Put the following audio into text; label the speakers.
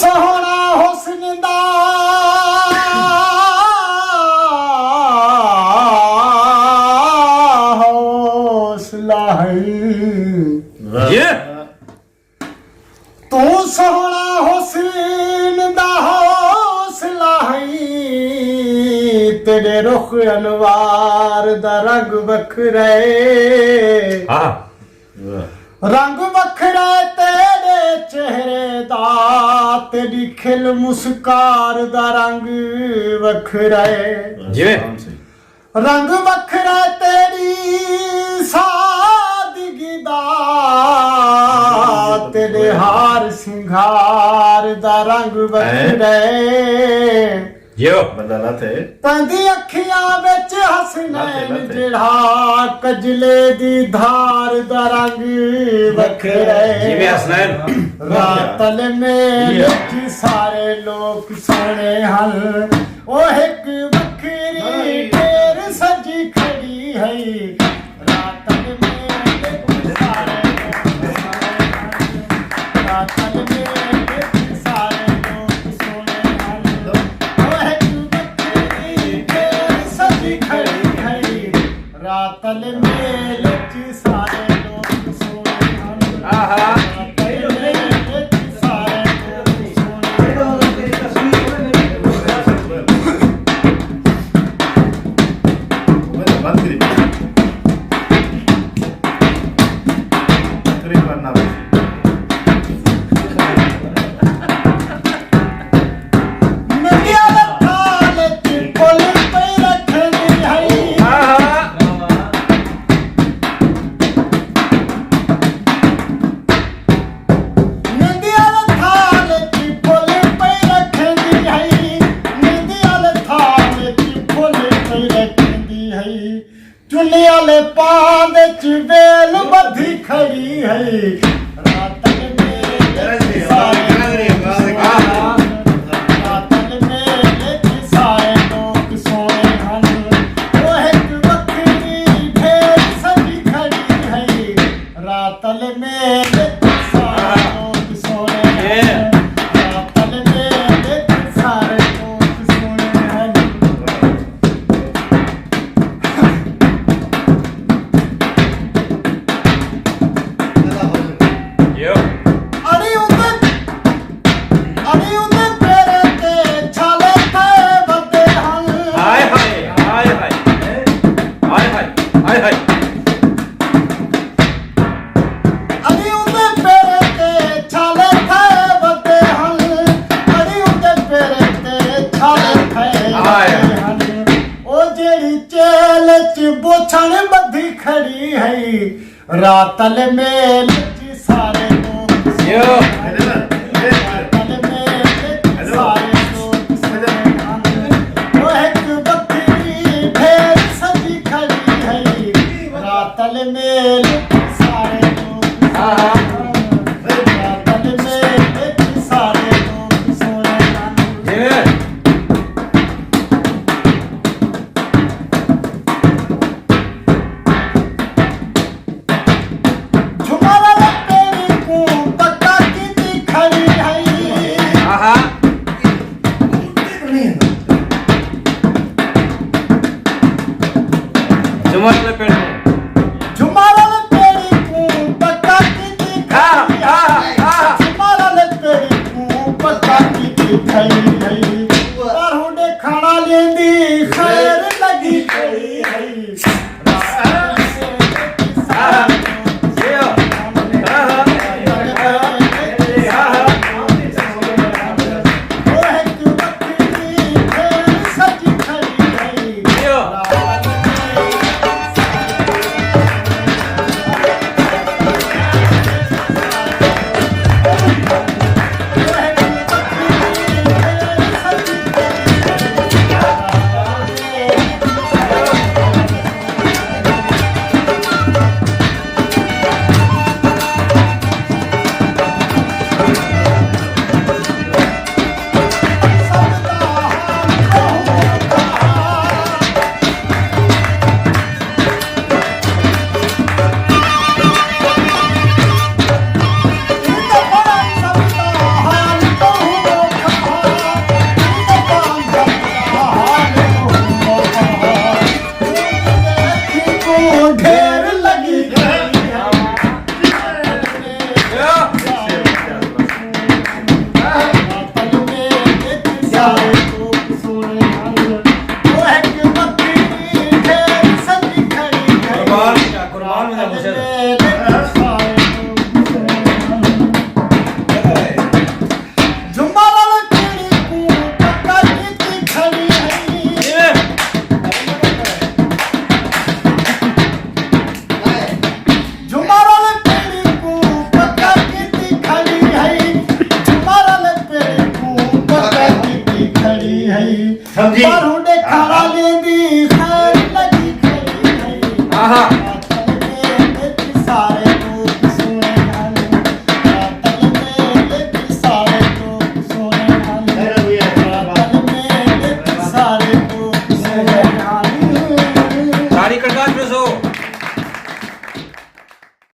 Speaker 1: ਸੋਹਣਾ ਹੁਸਨ ਦਾ ਹੌਸਲਾ ਹੈ ਤੂੰ ਸੋਹਣਾ ਹੁਸਨ ਦਾ ਹੌਸਲਾ ਹੈ ਤੇਰੇ ਰੁਖ ਅਨਵਾਰ ਦਾ ਰੰਗ ਵੱਖਰਾ ਏ ਰੰਗ ਵੱਖਰਾ ਤੇਰੇ ਚਿਹਰੇ ਦਾ ਤੇਰੀ ਖਿਲ ਮੁਸਕਾਰ ਦਾ ਰੰਗ ਵੱਖਰਾ ਏ ਜਿਵੇਂ ਰੰਗ ਵੱਖਰਾ ਤੇਰੀ ਸਾਦਗੀ ਦਾ ਤੇਰੇ ਹਾਰ ਸਿੰਗਾਰ ਦਾ ਰੰਗ ਵੱਖਰਾ ਏ ਯੋ ਬਦਲਾ ਤੇ ਪੰਦੀ ਅੱਖੀਆਂ ਵਿੱਚ ਹਸਨੈਨ ਜਿਹੜਾ ਕਜਲੇ ਦੀ ਧਾਰ ਦਾ ਰੰਗ ਵੱਖਰਾ ਜਿਵੇਂ ਹਸਨੈਨ ਰਾਤਲ ਮੇਂ ਸਾਰੇ ਲੋਕ ਸੋਹਣੇ ਹਨ ਉਹ ਇੱਕ ਵੱਖਰੀ ਢੇਰ ਸਜੀ ਖੜੀ ਹੈ ਰਾਤਲ ਮੇਂ ਸਾਰੇ ਲੋਕ ਰਾਤਲ ਮੇਂ ਰਾਤਲ ਮੇਲ ਚ ਸਾਰੇ ਲੋਕ ਸੋਹਣੇ ਹਨ ਆਹਾ ਰਾਤਲ ਮੇਲ ਚ ਸਾਰੇ ਲੋਕ ਸੋਹਣੇ ਵੇਲ ਬੱਧੀ ਖੜੀ ਹੈ ਰਾਤਲ ਮੇਲ ਚ ਸਾਰੇ ਰਾਤਲ ਮੇਲ ਚ ਸਾਰੇ ਲੋਕ ਸੋਹਣੇ ਹਨ ਉਹ ਇੱਕ ਵੱਖਰੀ ਢੇਰ ਸਜੀ ਖੜੀ ਹੈ ਰਾਤਲ ਮੇਲ ਚ ਸਾਰੇ ਲੋਕ ਸੋਹਣੇ ਹਨ ਰਾਤਲ ਮੇਲ ਚ ਸਾਰੇ ਲੋਕ ਸੋਹਣੇ ਹਨ ਬੋਛਣ ਬੱਧੀ ਖੜੀ ਹੈ ਰਾਤਲ ਮੇਲ ਚ ਸਾਰੇ ਲੋਕ ਰਾਤਲ ਮੇਲ ਚ ਸਾਰੇ ਲੋਕ ਸੋਹਣੇ ਹਨ ਉਹ ਇੱਕ ਵੱਖਰੀ ਢੇਰ ਸਜੀ ਖੜੀ ਹੈ ਰਾਤਲ ਮੇਲ ਚ ਸਾਰੇ ਲੋਕ ਰਾਤਲ ਮੇਲ ਚ ਸਾਰੇ ਲੋਕ ਸੋਹਣੇ ਹਨ ਖਾਣਾ ਲੈਂਦੀ ਖੈਰ ਲੱਗੀ ਖੜੀ ਹੈ
Speaker 2: ਸਮਝੀ
Speaker 1: ਪਰ ਹੁੰਦੇ ਖਾਲਾ ਲੈਂਦੀ ਖੈਰ ਲੱਗੀ ਖੜੀ ਹੈ
Speaker 2: ਆਹਾ
Speaker 1: ਰਾਤਲ ਵਿੱਚ ਸਾਰੇ ਲੋਕ ਸੋਹਣੇ ਹਨ ਰਾਤਲ ਵਿੱਚ ਸਾਰੇ ਲੋਕ ਸੋਹਣੇ ਹਨ
Speaker 2: ਮੇਰਾ ਵੀ
Speaker 1: ਰਾਤਲ ਵਿੱਚ ਸਾਰੇ ਲੋਕ ਸੋਹਣੇ ਹਨ
Speaker 2: ਸਾਰੀ ਕੜਕਾਟ ਰਸੋ